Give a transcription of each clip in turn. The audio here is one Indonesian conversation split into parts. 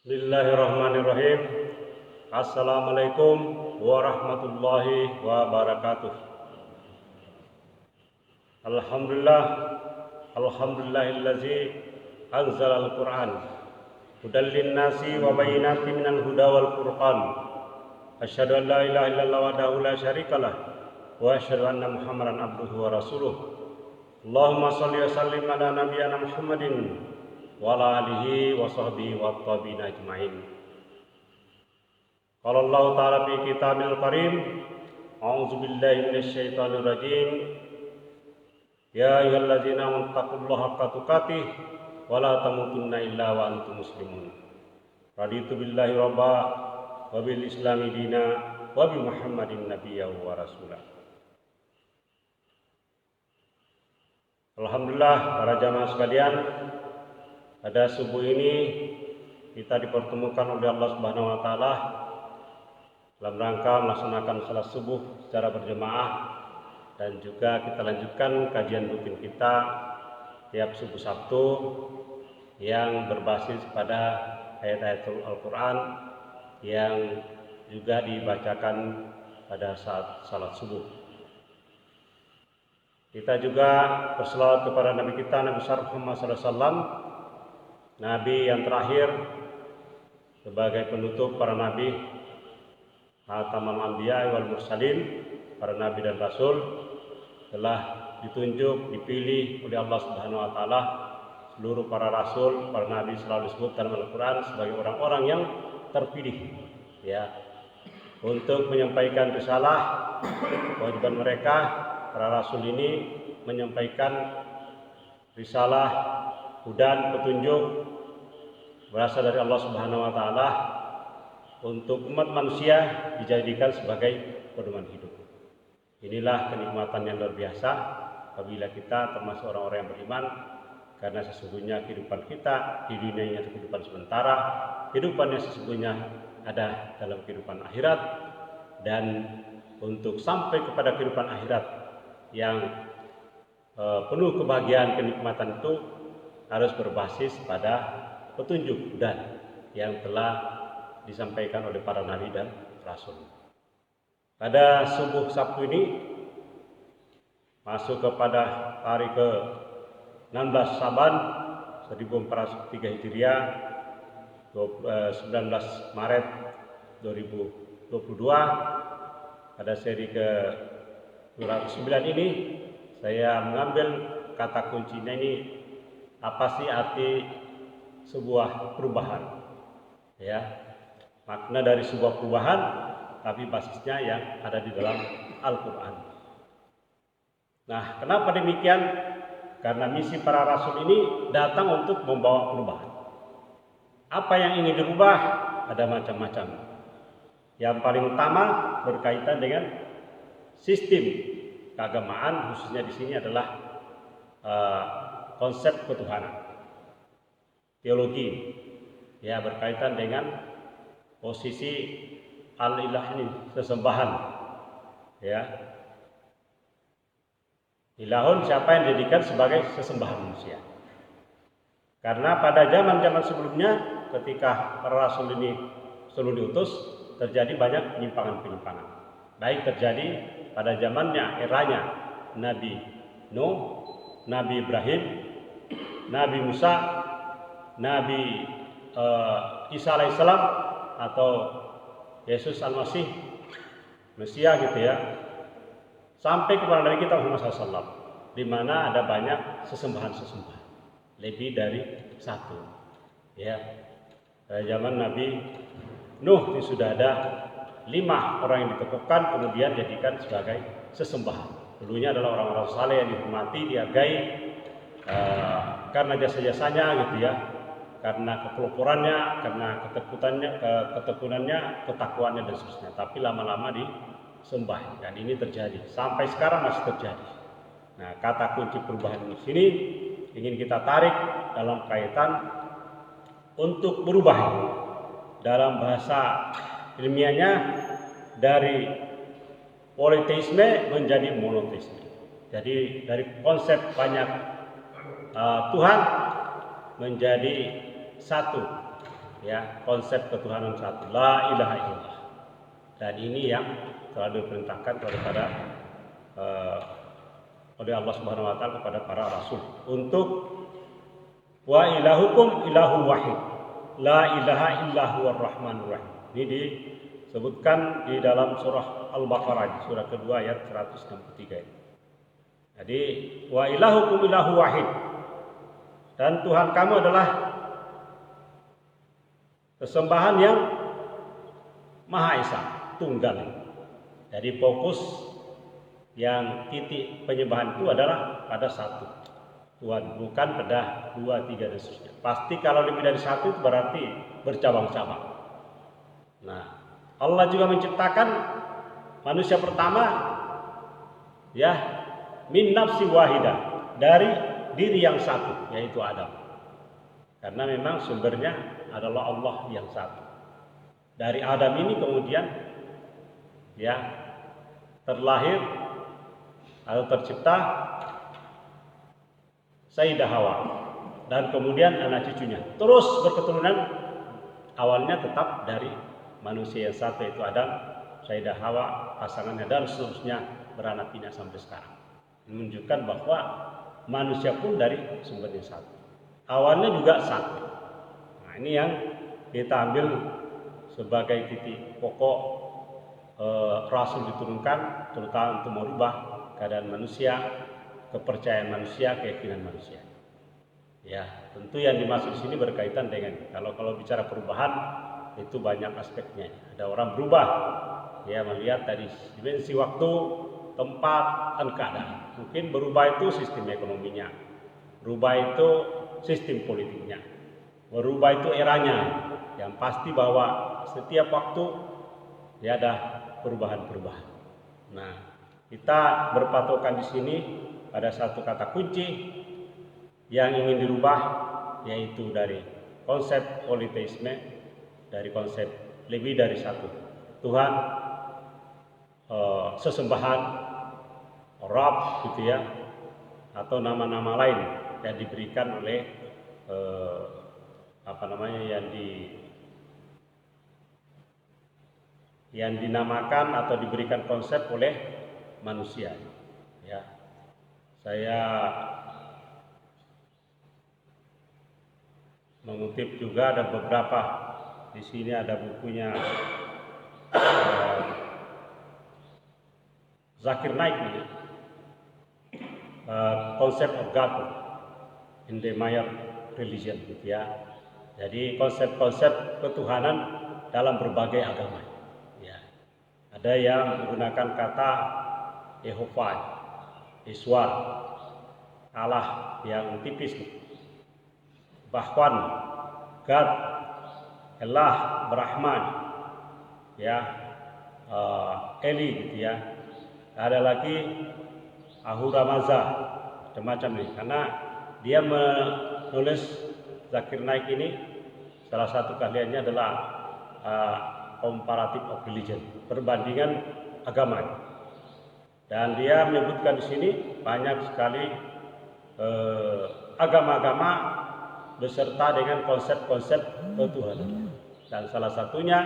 Bismillahirrahmanirrahim. Assalamualaikum warahmatullahi wabarakatuh. Alhamdulillah, alhamdulillahillazi anzalal Qur'an hudal linnasi wa bayyinatin minal huda wal furqan. Asyhadu an la ilaha illallah wahdahu la syarikalah wa asyhadu anna Muhammadan abduhu wa rasuluh. Allahumma shalli wa sallim ala nabiyyina Muhammadin wa ala alihi wa sahbihi wa tabi'in ajma'in. Qala Allah ta'ala fi kitabil karim, a'udzu billahi minasy syaithanir rajim. Ya ayyuhalladzina amanu taqullaha haqqa tuqatih wa la tamutunna illa wa antum muslimun. Raditu billahi rabba wa bil islami dina wa bi Muhammadin nabiyyan wa rasulah. Alhamdulillah, para jamaah sekalian, pada subuh ini kita dipertemukan oleh Allah Subhanahu wa taala dalam rangka melaksanakan salat subuh secara berjemaah, dan juga kita lanjutkan kajian rutin kita tiap subuh Sabtu yang berbasis pada ayat-ayat Al-Qur'an yang juga dibacakan pada saat salat subuh. Kita juga berselawat kepada Nabi kita, Nabi Muhammad SAW, Nabi yang terakhir sebagai penutup para nabi, Khatamal Anbiya wal Mursalin, para nabi dan rasul, telah ditunjuk, dipilih oleh Allah Subhanahu wa taala. Seluruh para rasul, para nabi selalu disebut dalam Al-Qur'an sebagai orang-orang yang terpilih, ya, untuk menyampaikan risalah. Kewajiban mereka, para rasul ini, menyampaikan risalah dan petunjuk berasal dari Allah Subhanahu wa taala untuk umat manusia dijadikan sebagai pedoman hidup. Inilah kenikmatan yang luar biasa apabila kita termasuk orang-orang yang beriman, karena sesungguhnya kehidupan kita di dunia ini adalah kehidupan sementara. Kehidupan yang sesungguhnya ada dalam kehidupan akhirat, dan untuk sampai kepada kehidupan akhirat yang penuh kebahagiaan, kenikmatan itu harus berbasis pada petunjuk dan yang telah disampaikan oleh para nabi dan rasul. Pada subuh Sabtu ini masuk kepada hari ke-16 Saban 1403 Hijriah, 19 Maret 2022. Pada seri ke-209 ini saya mengambil kata kuncinya ini, apa sih arti sebuah perubahan, ya, makna dari sebuah perubahan, tapi basisnya yang ada di dalam Al-Quran. Nah, kenapa demikian? Karena misi para rasul ini datang untuk membawa perubahan. Apa yang ingin dirubah? Ada macam-macam. Yang paling utama berkaitan dengan sistem keagamaan, khususnya di sini adalah konsep ketuhanan, teologi, ya, berkaitan dengan posisi al-ilah ini, sesembahan, ya. Ilahun, siapa yang dijadikan sebagai sesembahan manusia. Karena pada zaman-zaman sebelumnya, ketika para rasul ini selalu diutus, terjadi banyak penyimpangan-penyimpangan. Baik terjadi pada zamannya, eranya Nabi Nuh, Nabi Ibrahim, Nabi Musa, Nabi Isa alaihissalam, atau Yesus Al-Masih, Mesia gitu ya, sampai kepada Nabi kita Muhammad SAW, di mana ada banyak sesembahan-sesembahan, lebih dari satu. Ya, pada zaman Nabi Nuh itu sudah ada 5 orang yang ditokohkan, kemudian dijadikan sebagai sesembahan. Dulunya adalah orang-orang saleh yang dihormati, dihargai karena jasa-jasanya gitu ya, karena kepeloporannya, karena ketekunannya, ketakwaannya dan seterusnya. Tapi lama-lama disembah, dan ini terjadi sampai sekarang masih terjadi. Nah, kata kunci perubahan di sini ingin kita tarik dalam kaitan untuk berubah dalam bahasa ilmiahnya dari politeisme menjadi monoteisme. Jadi dari konsep banyak Tuhan menjadi satu, ya, konsep ketuhanan satu, la ilaha illallah. Dan ini yang telah diperintahkan kepada oleh Allah Subhanahu wa taala kepada para rasul untuk wa ilahukum ilahu wahid la ilaha illahu ar-rahmanur rahim. Ini disebutkan di dalam surah Al-Baqarah, surah kedua ayat 163. Jadi wa ilahukum ilahu wahid, dan Tuhan kamu adalah sesembahan yang Maha Esa, tunggal. Jadi fokus yang titik penyembahan itu adalah pada satu Tuhan, bukan pada dua, tiga dan seterusnya. Pasti kalau lebih dari satu itu berarti bercabang-cabang. Nah, Allah juga menciptakan manusia pertama ya min nafsi wahidah, dari diri yang satu, yaitu Adam. Karena memang sumbernya adalah Allah yang satu. Dari Adam ini kemudian ya terlahir atau tercipta Sayyidah Hawa, dan kemudian anak cucunya terus berketurunan, awalnya tetap dari manusia yang satu yaitu Adam, Sayyidah Hawa pasangannya, dan seterusnya beranak pinak sampai sekarang. Ini menunjukkan bahwa manusia pun dari sumber yang satu, awalnya juga satu. Nah, ini yang kita ambil sebagai titik pokok Rasul diturunkan, terutama untuk merubah keadaan manusia, kepercayaan manusia, keyakinan manusia. Ya, tentu yang dimaksud di sini berkaitan dengan kalau bicara perubahan itu banyak aspeknya. Ada orang berubah, ya melihat dari dimensi waktu, tempat, dan keadaan. Mungkin berubah itu sistem ekonominya, berubah itu sistem politiknya, berubah itu eranya. Yang pasti bahwa setiap waktu ya ada perubahan-perubahan. Nah, kita berpatokan di sini pada satu kata kunci yang ingin dirubah, yaitu dari konsep politeisme, dari konsep lebih dari satu Tuhan, sesembahan, Rabb gitu ya, atau nama-nama lain yang diberikan oleh yang dinamakan atau diberikan konsep oleh manusia. Ya, saya mengutip juga ada beberapa di sini, ada bukunya Zakir Naik ini, Concept of God in the Maya Religion, gitu ya. Jadi konsep-konsep ketuhanan dalam berbagai agama. Ada yang menggunakan kata Yehovah, Iswar, Allah yang tipis, bahkan God, Allah, Brahman, ya, Eli, gitu ya. Ada lagi Ahura Mazda, macam-macam nih. Karena dia menulis Zakir Naik ini, salah satu keahliannya adalah comparative of religion, perbandingan agama. Dan dia menyebutkan di sini banyak sekali agama-agama beserta dengan konsep-konsep ketuhanan. Dan salah satunya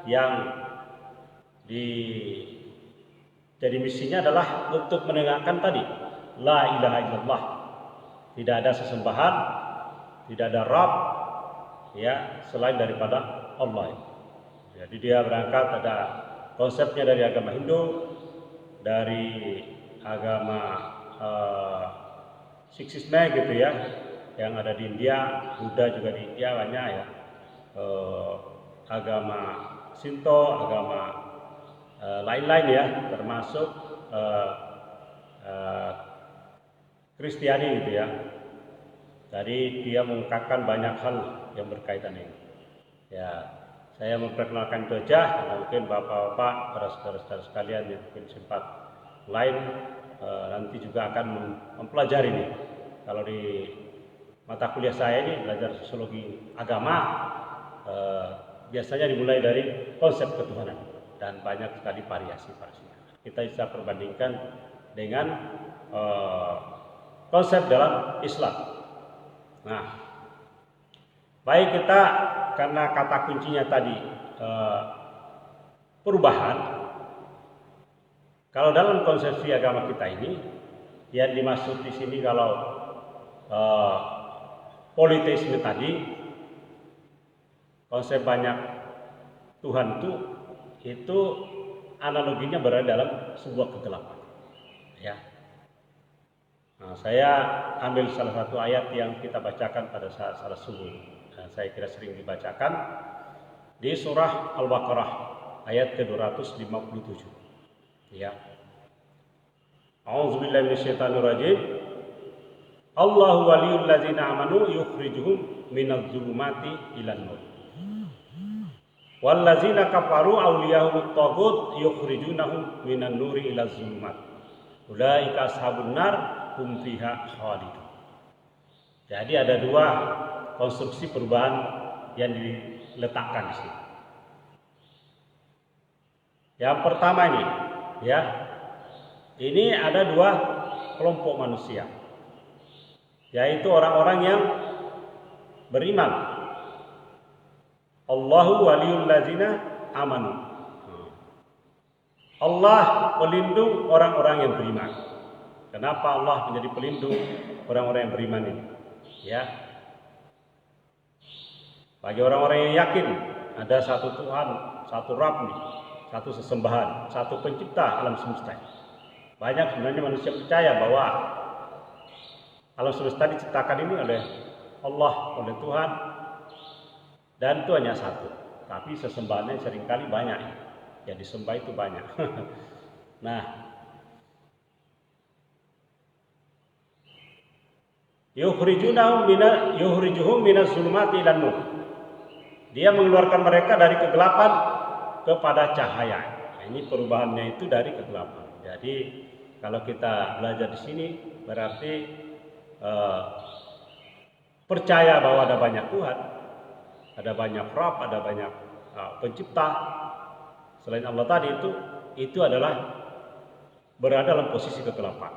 yang jadi misinya adalah untuk menegakkan tadi la ilaha illallah, tidak ada sesembahan, tidak ada Rabb ya selain daripada Allah. Jadi dia berangkat, ada konsepnya dari agama Hindu, dari agama Siksisme gitu ya, yang ada di India, Buddha juga di India banyak ya, agama Shinto, agama lain-lain ya, termasuk Kristiani gitu ya. Jadi dia mengungkapkan banyak hal yang berkaitan ini. Ya, saya memperkenalkan itu aja, mungkin bapak-bapak, para saudara-saudara sekalian yang mungkin sempat lain nanti juga akan mempelajari ini. Kalau di mata kuliah saya ini belajar sosiologi agama, biasanya dimulai dari konsep ketuhanan dan banyak sekali variasi-variasinya. Kita bisa perbandingkan dengan konsep dalam Islam. Nah, baik, kita karena kata kuncinya tadi perubahan. Kalau dalam konsepsi agama kita ini yang dimaksud di sini kalau politeisme tadi, konsep banyak Tuhan itu analoginya berada dalam sebuah kegelapan. Ya. Nah, saya ambil salah satu ayat yang kita bacakan pada saat salat subuh. Nah, saya kira sering dibacakan di surah Al-Baqarah ayat ke-257. Ya. A'udzubillahi minasyaitonirrajim. Allahu waliyul ladzina amanu yukhrijuhum minadh-dhulumati ilan nur. Wal ladzina kafaru awliyahumut taghut yukhrijunahum minan nuri ilaz zulumat. Ulaika ashabun nar hum fiha khalidun. Jadi ada dua konstruksi perubahan yang diletakkan di sini. Yang pertama ini, ya, ini ada dua kelompok manusia, yaitu orang-orang yang beriman. Allahu waliyul ladzina amanu. Allah pelindung orang-orang yang beriman. Kenapa Allah menjadi pelindung orang-orang yang beriman ini? Ya. Bagi orang-orang yang yakin ada satu Tuhan, satu Rabb nih, satu sesembahan, satu pencipta alam semesta. Banyak sebenarnya manusia percaya bahwa alam semesta diciptakan ini oleh Allah, oleh Tuhan, dan itu hanya satu. Tapi sesembahannya seringkali banyak. Yang disembah itu banyak. Nah, yukhrijuhum minaz zulumati ilan nur. Dia mengeluarkan mereka dari kegelapan kepada cahaya. Nah, ini perubahannya itu dari kegelapan. Jadi kalau kita belajar di sini berarti percaya bahwa ada banyak Tuhan, ada banyak Rabb, ada banyak pencipta selain Allah tadi, itu adalah berada dalam posisi kegelapan.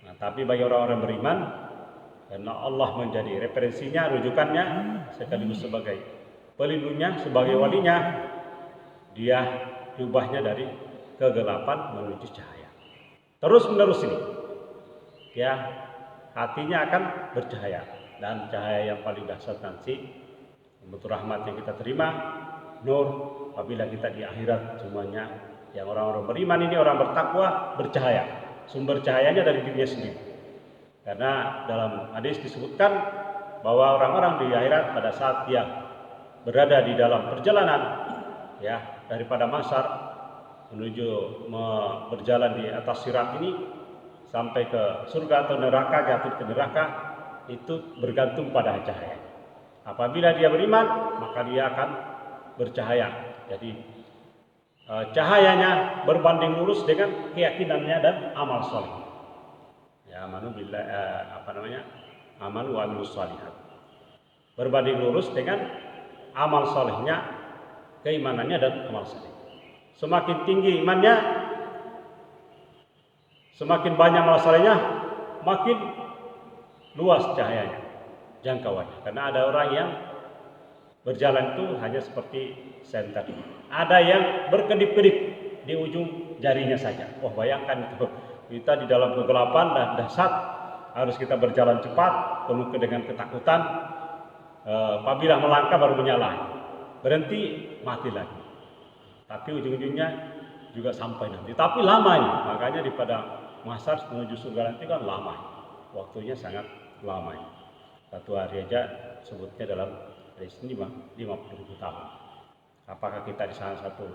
Nah, tapi bagi orang-orang beriman, karena Allah menjadi referensinya, rujukannya, sekaligus sebagai pelindungnya, sebagai walinya, dia diubahnya dari kegelapan menuju cahaya. Terus menerus ini, ya, hatinya akan bercahaya, dan cahaya yang paling dahsyat nanti bentuk rahmat yang kita terima, nur, apabila kita di akhirat semuanya yang orang-orang beriman ini, orang bertakwa, bercahaya. Sumber cahayanya dari dirinya sendiri. Karena dalam hadis disebutkan bahwa orang-orang di akhirat pada saat dia berada di dalam perjalanan, ya, daripada mahsyar menuju berjalan di atas sirat ini sampai ke surga atau neraka, jatuh ke neraka, itu bergantung pada cahaya. Apabila dia beriman, maka dia akan bercahaya. Jadi cahayanya berbanding lurus dengan keyakinannya dan amal soleh. Ya, amanu billah, amanu wa amilus shalihat. Berbanding lurus dengan amal solehnya, keimanannya dan amal soleh. Semakin tinggi imannya, semakin banyak amal solehnya, makin luas cahayanya, jangkauannya. Karena ada orang yang berjalan itu hanya seperti sen tadi. Ada yang berkedip-kedip di ujung jarinya saja. Wah, bayangkan itu. Kita di dalam kegelapan dan dahsyat, harus kita berjalan cepat, penuh dengan ketakutan. Apabila melangkah baru menyala, berhenti mati lagi. Tapi ujung-ujungnya juga sampai nanti. Tapi lama ini, makanya daripada mahsyar menuju surga nanti kan lama. Waktunya sangat lama. Satu hari aja sebutnya dalam dari sini 50.000 tahun. Apakah kita di sana satu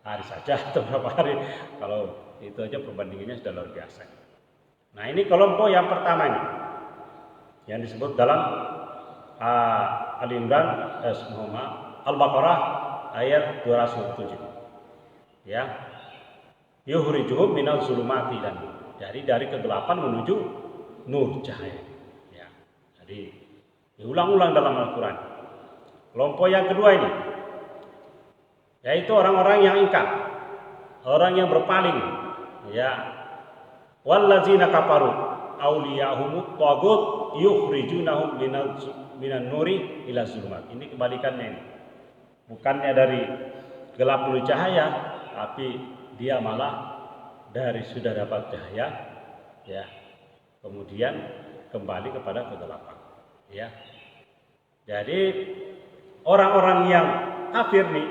hari saja atau berapa hari? Kalau itu aja perbandingannya sudah luar biasa. Nah, ini kelompok yang pertama ini, yang disebut dalam Ali Imran, Al-Baqarah ayat 207. Ya, yukhrijuhum minal zulumati ilan nur. Jadi dari kegelapan menuju nur, cahaya. Ya, jadi diulang-ulang dalam Al-Quran. Kelompok yang kedua ini, yaitu orang-orang yang ingkar, orang yang berpaling, ya. Wallazina kafaru awliyahumut taghut yukhrijunahum minan nuri ila zulumat. Ini kebalikannya ini. Bukannya dari gelap menuju cahaya, tapi dia malah dari sudah dapat cahaya, ya, kemudian kembali kepada kegelapan, ya. Jadi orang-orang yang kafir nih,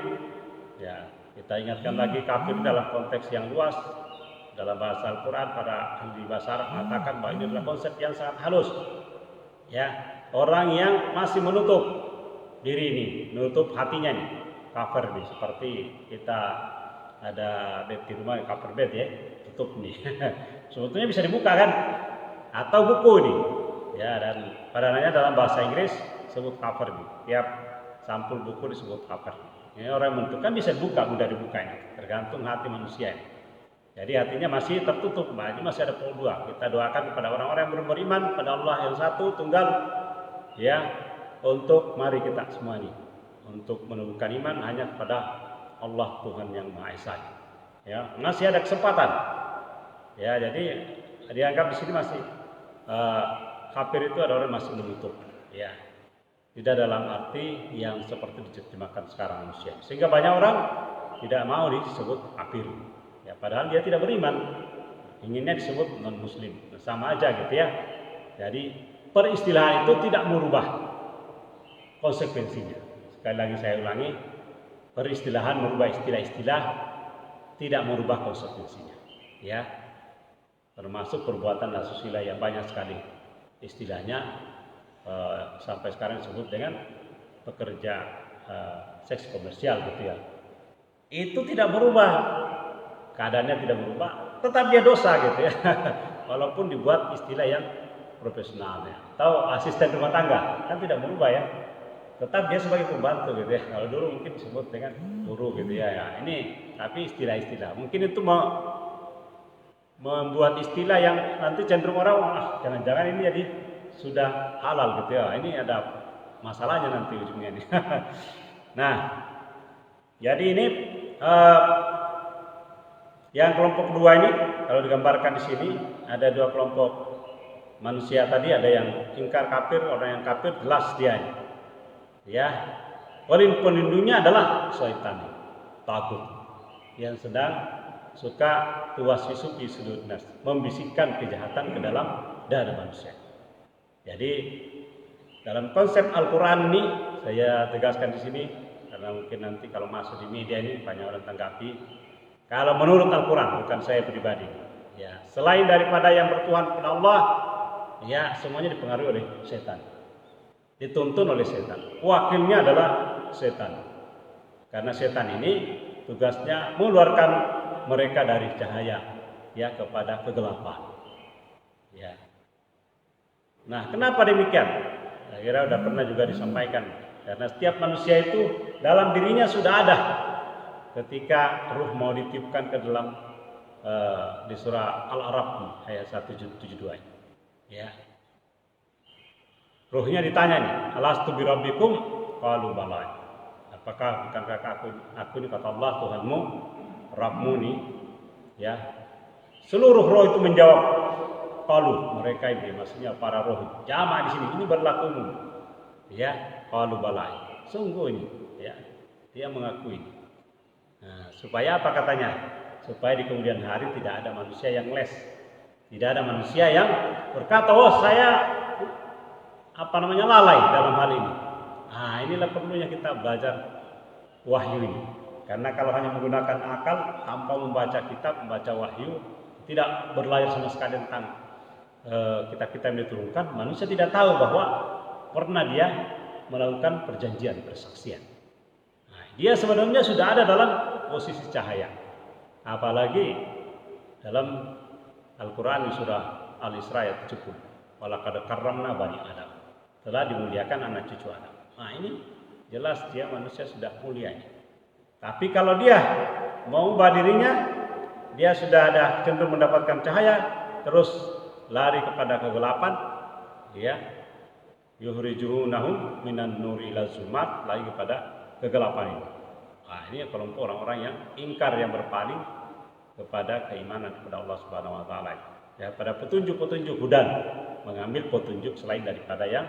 ya, kita ingatkan lagi kafir dalam konteks yang luas. Dalam bahasa Al-Quran pada ahli bahasa Arab mengatakan bahwa ini adalah konsep yang sangat halus, ya. Orang yang masih menutup diri ini, menutup hatinya nih, cover nih, seperti kita ada bed di rumah, cover bed ya, tutup nih. Sebetulnya bisa dibuka kan, atau buku nih, ya. Dan padanya dalam bahasa Inggris sebut cover nih. Tiap sampul buku disebut cover. Ini orang menutup kan bisa dibuka, mudah dibuka ini, tergantung hati manusia ini. Jadi hatinya masih tertutup, ini masih ada peluang dua. Kita doakan kepada orang-orang yang belum beriman pada Allah yang satu tunggal, ya, untuk mari kita semua ini untuk menumbuhkan iman hanya kepada Allah Tuhan yang Maha Esa. Ya, masih ada kesempatan. Ya, jadi dianggap di sini masih kafir itu adalah orang masih menutup. Ya, tidak dalam arti yang seperti diterjemahkan sekarang manusia. Sehingga banyak orang tidak mau disebut kafir. Ya, padahal dia tidak beriman, inginnya disebut non muslim, sama aja gitu ya. Jadi peristilahan itu tidak merubah konsekuensinya. Sekali lagi saya ulangi, peristilahan merubah istilah-istilah tidak merubah konsekuensinya, ya. Termasuk perbuatan asusila yang banyak sekali istilahnya sampai sekarang disebut dengan pekerja seks komersial gitu ya. Itu tidak berubah. Keadaannya tidak berubah, tetap dia dosa gitu ya. Walaupun dibuat istilah yang profesionalnya atau asisten rumah tangga, kan tidak berubah ya. Tetap dia sebagai pembantu gitu ya. Kalau dulu mungkin disebut dengan guru gitu ya. Ya ini tapi istilah-istilah. Mungkin itu membuat istilah yang nanti cenderung orang jangan-jangan ini jadi sudah halal gitu ya. Ini ada masalahnya nanti ujungnya nih. Nah, jadi ini yang kelompok kedua ini kalau digambarkan di sini ada dua kelompok manusia tadi, ada yang ingkar kafir, orang yang kafir jelas dia ini. Ya, pelindungnya adalah syaitan, takut, yang sedang suka tuwaswisu fi sudurin nas, membisikkan kejahatan ke dalam dada manusia. Jadi dalam konsep Al-Quran ini saya tegaskan di sini karena mungkin nanti kalau masuk di media ini banyak orang tanggapi. Kalau menurut Al-Quran, bukan saya pribadi, ya, selain daripada yang bertuhan kepada Allah, ya, semuanya dipengaruhi oleh setan, dituntun oleh setan. Wakilnya adalah setan, karena setan ini tugasnya mengeluarkan mereka dari cahaya, ya, kepada kegelapan. Ya. Nah, kenapa demikian? Saya kira sudah pernah juga disampaikan, karena setiap manusia itu dalam dirinya sudah ada. Ketika ruh mau ditiupkan ke dalam di surah Al-A'raf ayat 172, ya. Ruhnya ditanya nih, alastu birabbikum? Qalu bala. Apakah bukankah aku ini kata Allah Tuhanmu, Rabbmu nih, ya. Seluruh roh itu menjawab, qalu, mereka ini maksudnya para roh. Jamaah di sini ini berlaku umum. Ya, qalu bala. Sungguh ini, ya. Dia mengakui. Nah, supaya apa katanya? Supaya di kemudian hari tidak ada manusia yang les, tidak ada manusia yang berkata, oh saya lalai dalam hal ini. Nah, inilah perlunya kita belajar wahyu ini. Karena kalau hanya menggunakan akal tanpa membaca kitab, membaca wahyu, tidak berlayar sama sekali tentang kitab-kitab yang diturunkan, manusia tidak tahu bahwa pernah dia melakukan perjanjian, persaksian. Dia sebenarnya sudah ada dalam posisi cahaya. Apalagi dalam Al-Quran di surah Al-Isra ayat 70. Walaqad karramna bani Adam. Telah dimuliakan anak cucu Adam. Nah ini jelas dia manusia sudah mulia. Tapi kalau dia mau ubah dirinya, dia sudah ada cenderung mendapatkan cahaya, terus lari kepada kegelapan, ya. Yukhrijunahum minan nuri ila zulmat, lagi kepada kegelapan ini. Nah, ini kelompok orang-orang yang ingkar, yang berpaling kepada keimanan kepada Allah Subhanahu wa taala. ya pada petunjuk-petunjuk hudan, mengambil petunjuk selain daripada yang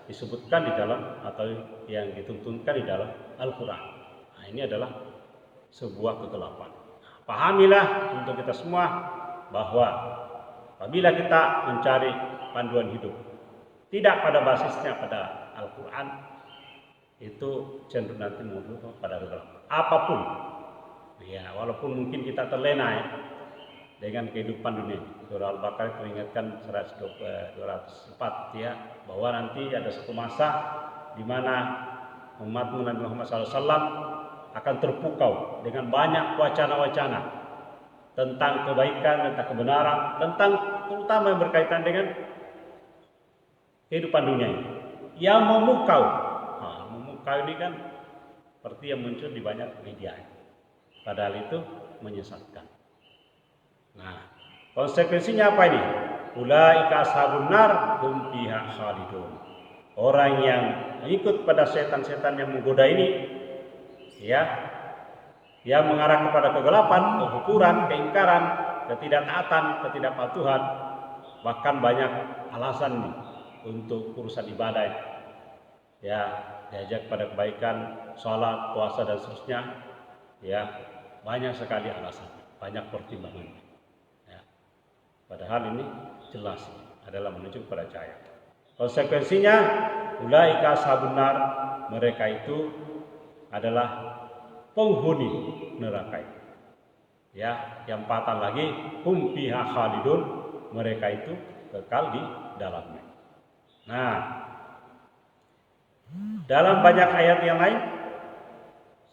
disebutkan di dalam atau yang dituntunkan di dalam Al-Quran. Nah, ini adalah sebuah kegelapan. Pahamilah untuk kita semua bahwa apabila kita mencari panduan hidup tidak pada basisnya pada Al-Quran, itu cenderung nanti menuju pada kegelapan. Apapun, ya walaupun mungkin kita terlena ya dengan kehidupan dunia. Surah Al-Baqarah teringatkan 204 ya, bahwa nanti ada satu masa di mana umat Nabi Muhammad SAW akan terpukau dengan banyak wacana-wacana tentang kebaikan, tentang kebenaran, tentang terutama yang berkaitan dengan kehidupan dunia ini. Yang memukau, memukau ini kan seperti yang muncul di banyak media. Padahal itu menyesatkan. Nah, konsekuensinya apa ini? Ulaika ashabun nar hum fiha khalidun. Orang yang ikut pada setan-setan yang menggoda ini, ya, yang mengarah kepada kegelapan, kekufuran, keingkaran, ketidaktaatan, ketidakpatuhan, bahkan banyak alasan nih untuk urusan ibadah, ya, diajak pada kebaikan, sholat, puasa dan seterusnya, ya, banyak sekali alasan, banyak pertimbangan. Padahal ini jelas adalah menunjuk pada cahaya. Konsekuensinya, ulaika ashabun nar, mereka itu adalah penghuni neraka. Ya, yang patah lagi, hum fiha khalidun, mereka itu kekal di dalamnya. Nah, dalam banyak ayat yang lain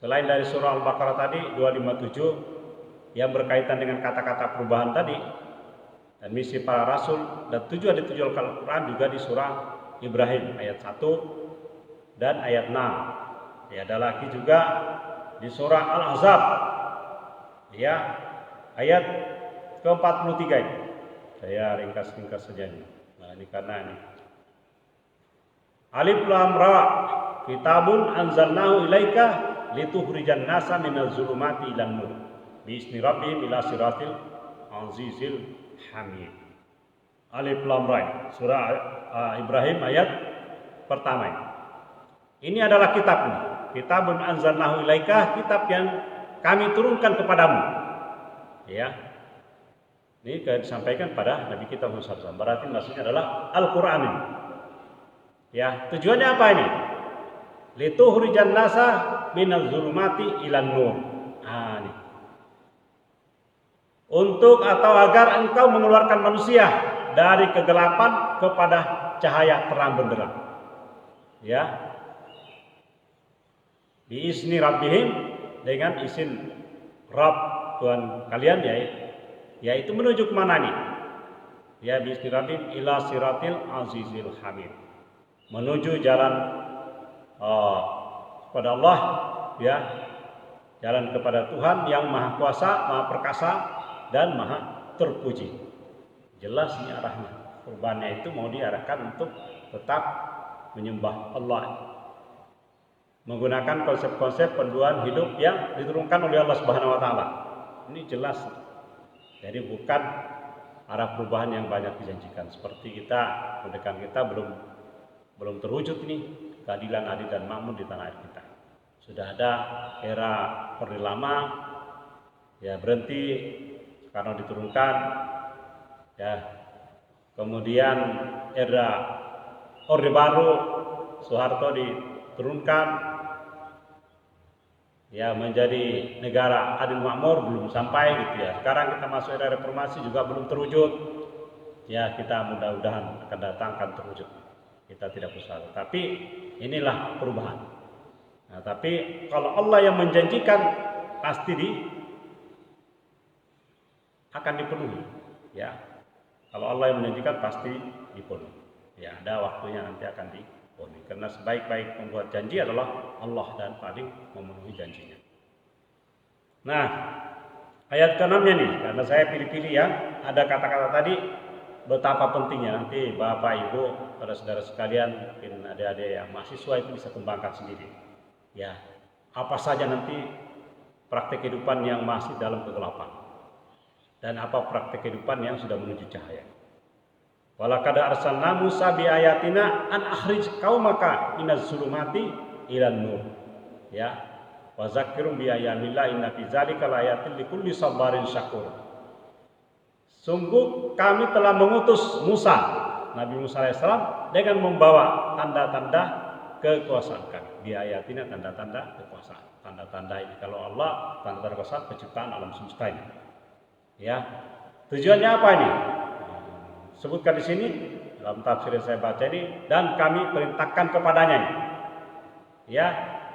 selain dari surah Al-Baqarah tadi 257 yang berkaitan dengan kata-kata perubahan tadi dan misi para rasul dan tujuan dituju Al-Quran juga di surah Ibrahim ayat 1 dan ayat 6. Ya, ada lagi juga di surah Al-Ahzab ya ayat ke-43 ini. Saya ringkas-ringkas saja ini. Nah, ini karena ini Alif Lam Ra, kitabun anzalnahu ilaika litukhrijan nasa minaz zulumati ilan nur bi ismi rabbihim ila siratil azizil hamid. Alif Lam Ra, surah Ibrahim ayat pertama. Ini adalah kitab ini. Kitabun anzalnahu ilaika, kitab yang kami turunkan kepadamu. Ya. Ini disampaikan pada Nabi kita Muhammad SAW. Berarti maksudnya adalah Al-Quran ini. Ya, tujuannya apa ini? Litukhrijan nasa minaz zulumati ilan nur. Nah, ini. Untuk atau agar engkau mengeluarkan manusia dari kegelapan kepada cahaya terang benderang. Ya. Biizni rabbihim, dengan izin Rabb Tuhan kalian, yaitu menuju ke mana nih? Ya, biizni rabbihim ila siratil azizil hamid. Menuju jalan kepada Allah, ya. Jalan kepada Tuhan yang Maha Kuasa, Maha Perkasa dan Maha Terpuji. Jelas ini arahnya. Kurbannya itu mau diarahkan untuk tetap menyembah Allah, menggunakan konsep-konsep panduan hidup yang diturunkan oleh Allah Subhanahu wa taala. Ini jelas. Jadi bukan arah perubahan yang banyak dijanjikan. Seperti kita, pendidikan kita belum terwujud nih keadilan adil dan makmur di tanah air kita. Sudah ada era Orde Lama, ya berhenti karena diturunkan, ya. Kemudian era Orde Baru, Soeharto diturunkan, ya menjadi negara adil makmur, belum sampai gitu ya. Sekarang kita masuk era reformasi juga belum terwujud. Ya, kita mudah-mudahan akan datang akan terwujud. Kita tidak usah. Tapi inilah perubahan. Nah, tapi kalau Allah yang menjanjikan pasti akan dipenuhi, ya. Kalau Allah yang menjanjikan pasti dipenuhi. Ya, ada waktunya nanti akan dipenuhi. Karena sebaik-baik membuat janji adalah Allah dan paling memenuhi janjinya. Nah, ayat ke-6-nya nih, karena saya pilih-pilih ya, ada kata-kata tadi betapa pentingnya. Nanti Bapak Ibu, pada saudara sekalian, mungkin adik-adik yang mahasiswa itu bisa kembangkan sendiri. Ya, apa saja nanti praktek kehidupan yang masih dalam kegelapan. dan apa praktek kehidupan yang sudah menuju cahaya. Walaqad arsalna Musa bi ayatina an akhrij qaumaka minaz zulumati ilan nur. Ya. Wa zakkirum bi ayamillah inna fi dzalika laayatin likulli sabarin syakur. Sungguh kami telah mengutus Musa, Nabi Musa alaihissalam, dengan membawa tanda-tanda kekuasaan kami. Bi ayatina tanda-tanda kekuasaan. Tanda-tanda ini kalau Allah, tanda-tanda kekuasaan penciptaan alam semesta ini. Ya. Tujuannya apa ini? Sebutkan di sini dalam tafsir yang saya baca ini, dan kami perintahkan kepadanya ini, ya,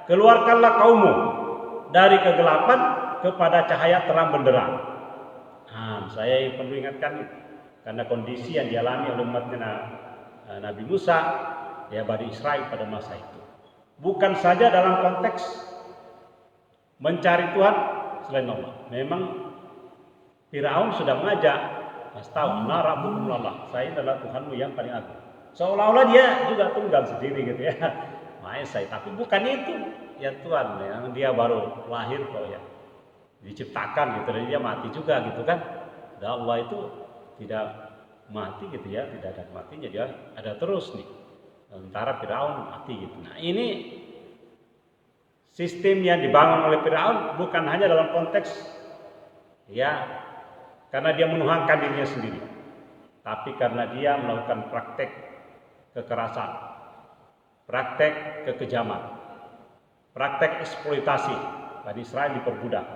keluarkanlah kaummu dari kegelapan kepada cahaya terang benderang. Saya perlu ingatkan itu karena kondisi yang dialami oleh umatnya Nabi Musa, ya, Bani Israel pada masa itu, bukan saja dalam konteks mencari Tuhan selain Allah. Memang Firaun sudah mengajak, Astagfirullah Rabbukumullah, saya adalah Tuhanmu yang paling agung. Seolah-olah dia juga tunggal sendiri gitu ya. Maha Esa, tapi bukan itu ya Tuhan, yang dia baru lahir kok ya. Diciptakan gitu, dan dia mati juga gitu kan. Dan Allah itu tidak mati gitu ya, tidak ada matinya, dia ada terus nih. Sementara Firaun mati gitu. Nah, ini sistem yang dibangun oleh Firaun bukan hanya dalam konteks ya karena dia menuhankan dirinya sendiri, tapi karena dia melakukan praktek kekerasan, praktek kekejaman, praktek eksploitasi. Bani Israel diperbudak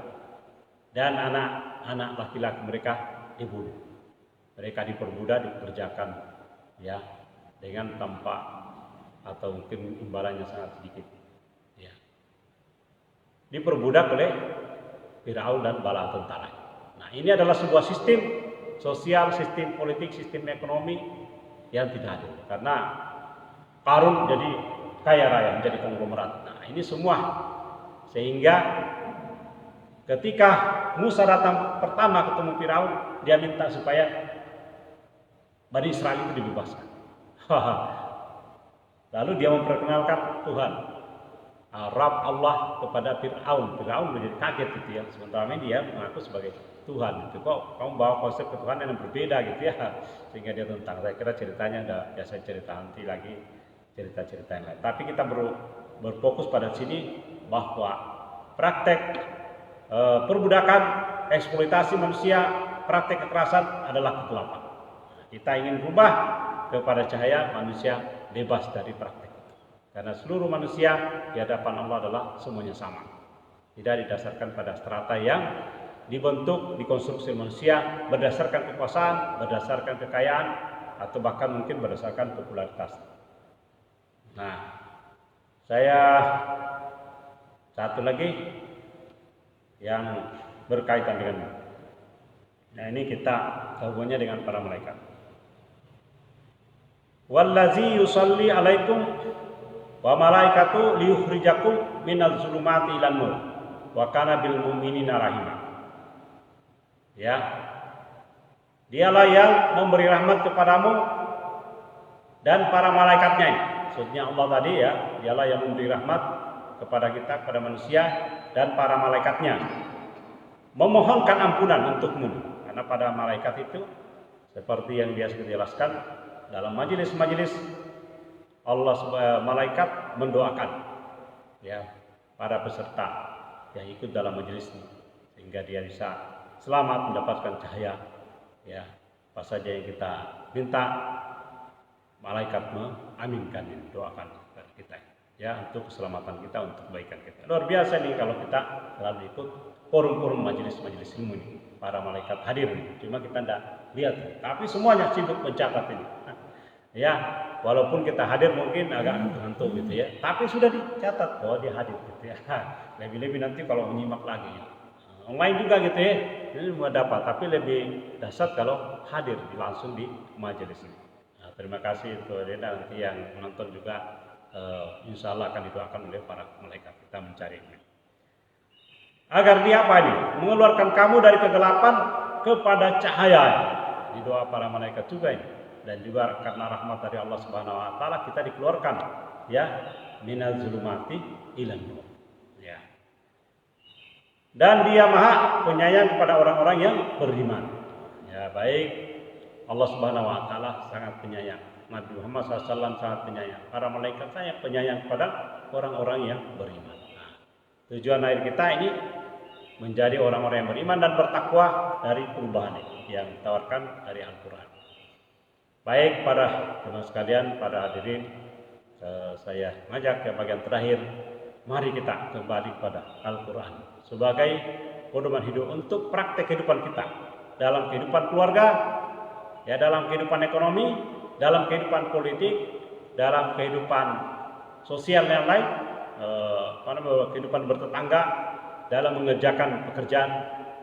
dan anak-anak laki-laki mereka dibunuh. Mereka diperbudak, dikerjakan ya dengan tanpa atau mungkin imbalannya sangat sedikit. Ya. Diperbudak oleh Firaun dan bala tentara. Nah, ini adalah sebuah sistem sosial, sistem politik, sistem ekonomi yang tidak adil. Karena Qarun jadi kaya raya, menjadi konglomerat. Nah, ini semua sehingga ketika Musa datang pertama ketemu Firaun, dia minta supaya Bani Israel itu dibebaskan. Lalu dia memperkenalkan Tuhan, Rabb Allah kepada Firaun. Firaun menjadi kaget gitu ya. Sementara ini dia mengaku sebagai Tuhan. Itu kok kamu bawa konsep ketuhanan yang berbeda gitu ya. Sehingga dia tentang, saya kira ceritanya udah biasa cerita nanti lagi cerita-cerita yang lain. Tapi kita berfokus pada sini bahwa praktek perbudakan, eksploitasi manusia, praktek kekerasan adalah kegelapan. Kita ingin berubah kepada cahaya, manusia bebas dari praktek. Karena seluruh manusia di hadapan Allah adalah semuanya sama. Tidak didasarkan pada strata yang dibentuk, dikonstruksi manusia berdasarkan kekuasaan, berdasarkan kekayaan, atau bahkan mungkin berdasarkan popularitas. Nah, saya satu lagi yang berkaitan dengan ini. Nah, ini kita hubungannya dengan para malaikat. Wallazi yusalli alaikum wa malaikatu liyukhrijakum minaz zulumati ilan nur wa kana bil mu'minina rahima. Ya. Dialah yang memberi rahmat kepadamu dan para malaikatnya. Maksudnya Allah tadi ya, dialah yang memberi rahmat kepada kita, kepada manusia dan para malaikatnya. Memohonkan ampunan untukmu. Karena pada malaikat itu seperti yang dia sudah jelaskan dalam majelis-majelis Allah malaikat mendoakan ya para peserta yang ikut dalam majelis ini sehingga dia bisa selamat mendapatkan cahaya ya. Apa saja yang kita minta malaikat mengaminkan, doakan kepada kita ya untuk keselamatan kita, untuk kebaikan kita. Luar biasa nih kalau kita selalu ikut forum-forum majelis-majelis ilmu ini. Para malaikat hadir nih. Cuma kita tidak lihat, tapi semuanya sibuk mencatat ini. Ya, walaupun kita hadir mungkin agak ngantuk gitu ya, tapi sudah dicatat bahwa dia hadir gitu ya. Lebih-lebih nanti kalau menyimak lagi ya. Online juga gitu ya, ini semua dapat, tapi lebih dahsyat kalau hadir langsung di majelis ini. Nah, terima kasih untuk nanti yang menonton juga, insya Allah akan didoakan oleh para malaikat kita mencari ini. Agar dia apa ini? Mengeluarkan kamu dari kegelapan kepada cahaya. Di doa para malaikat juga ini. Dan juga karena rahmat dari Allah Subhanahu wa taala kita dikeluarkan ya minaz zulumati ilan nur. Ya. Dan dia Maha penyayang kepada orang-orang yang beriman. Ya baik, Allah Subhanahu wa taala sangat penyayang. Nabi Muhammad SAW sangat penyayang. Para malaikat sangat penyayang kepada orang-orang yang beriman. Nah, tujuan akhir kita ini menjadi orang-orang yang beriman dan bertakwa dari perubahan yang ditawarkan dari Al-Quran. Baik para teman sekalian, para hadirin, saya mengajak ke bagian terakhir. Mari kita kembali kepada Al-Quran sebagai pedoman hidup untuk praktek kehidupan kita dalam kehidupan keluarga, ya, dalam kehidupan ekonomi, dalam kehidupan politik, dalam kehidupan sosial yang lain, kehidupan bertetangga, dalam mengerjakan pekerjaan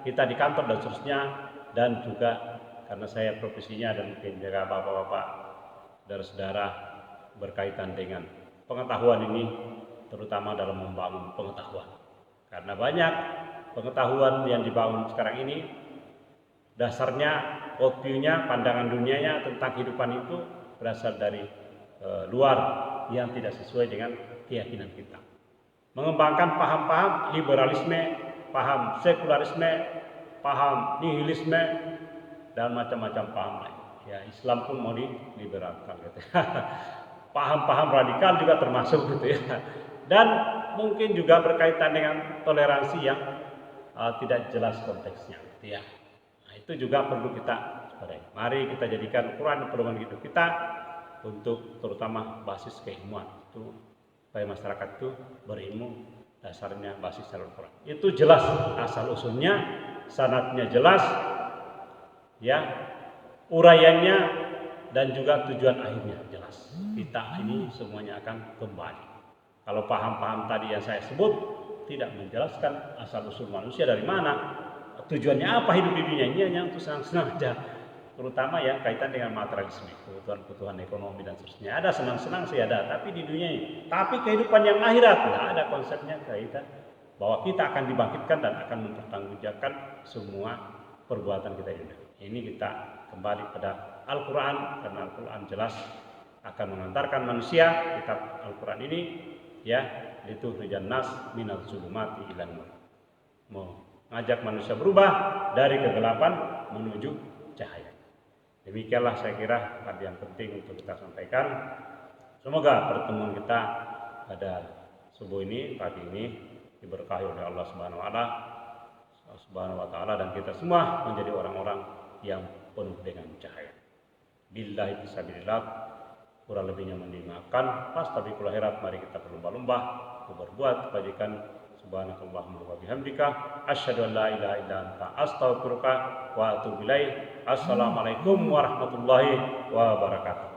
kita di kantor dan seterusnya, dan juga karena saya profesinya dan mungkin juga bapak-bapak, saudara-saudara berkaitan dengan pengetahuan ini, terutama dalam membangun pengetahuan. Karena banyak pengetahuan yang dibangun sekarang ini dasarnya, worldview-nya, pandangan dunianya tentang kehidupan itu berasal dari luar yang tidak sesuai dengan keyakinan kita. Mengembangkan paham-paham liberalisme, paham sekularisme, paham nihilisme, dan macam-macam paham lain. Ya, Islam pun mau diliberalkan gitu. Paham-paham radikal juga termasuk gitu ya. Dan mungkin juga berkaitan dengan toleransi yang tidak jelas konteksnya gitu ya. Nah, itu juga perlu kita waspadai. Mari kita jadikan Quran pedoman hidup kita untuk terutama basis keilmuan itu, supaya masyarakat itu berilmu dasarnya basis Al-Quran. Itu jelas asal usulnya, sanadnya jelas, ya, uraiannya dan juga tujuan akhirnya jelas. Kita ini semuanya akan kembali. Kalau paham-paham tadi yang saya sebut tidak menjelaskan asal usul manusia dari mana, tujuannya apa hidup di dunia ini, hanya untuk senang-senang aja. Terutama ya kaitan dengan materialisme, kebutuhan ekonomi dan seterusnya. Ada senang-senang sih ada, tapi di dunia ini. Tapi kehidupan yang akhirat tidak ada konsepnya kaitan bahwa kita akan dibangkitkan dan akan mempertanggungjawabkan semua perbuatan kita ini. Ini kita kembali pada Al-Quran, karena Al-Quran jelas akan mengantarkan manusia, kitab Al-Quran ini, ya, itu rijan nas minal zulumati ilan nur, mengajak manusia berubah dari kegelapan menuju cahaya. Demikianlah saya kira tadi yang penting untuk kita sampaikan. Semoga pertemuan kita pada subuh ini, pagi ini, diberkahi oleh Allah Subhanahu wa taala dan kita semua menjadi orang-orang yang penuh dengan cahaya. Billahi fisabilillah, kurang lebihnya mendengarkan. Fastabiqul khairat, mari kita berlomba-lomba untuk berbuat kebajikan. Subhanakallahumma wa bihamdika asyhadu an la ilaha illa anta astaghfiruka wa atubu ilaik. Assalamualaikum warahmatullahi wabarakatuh.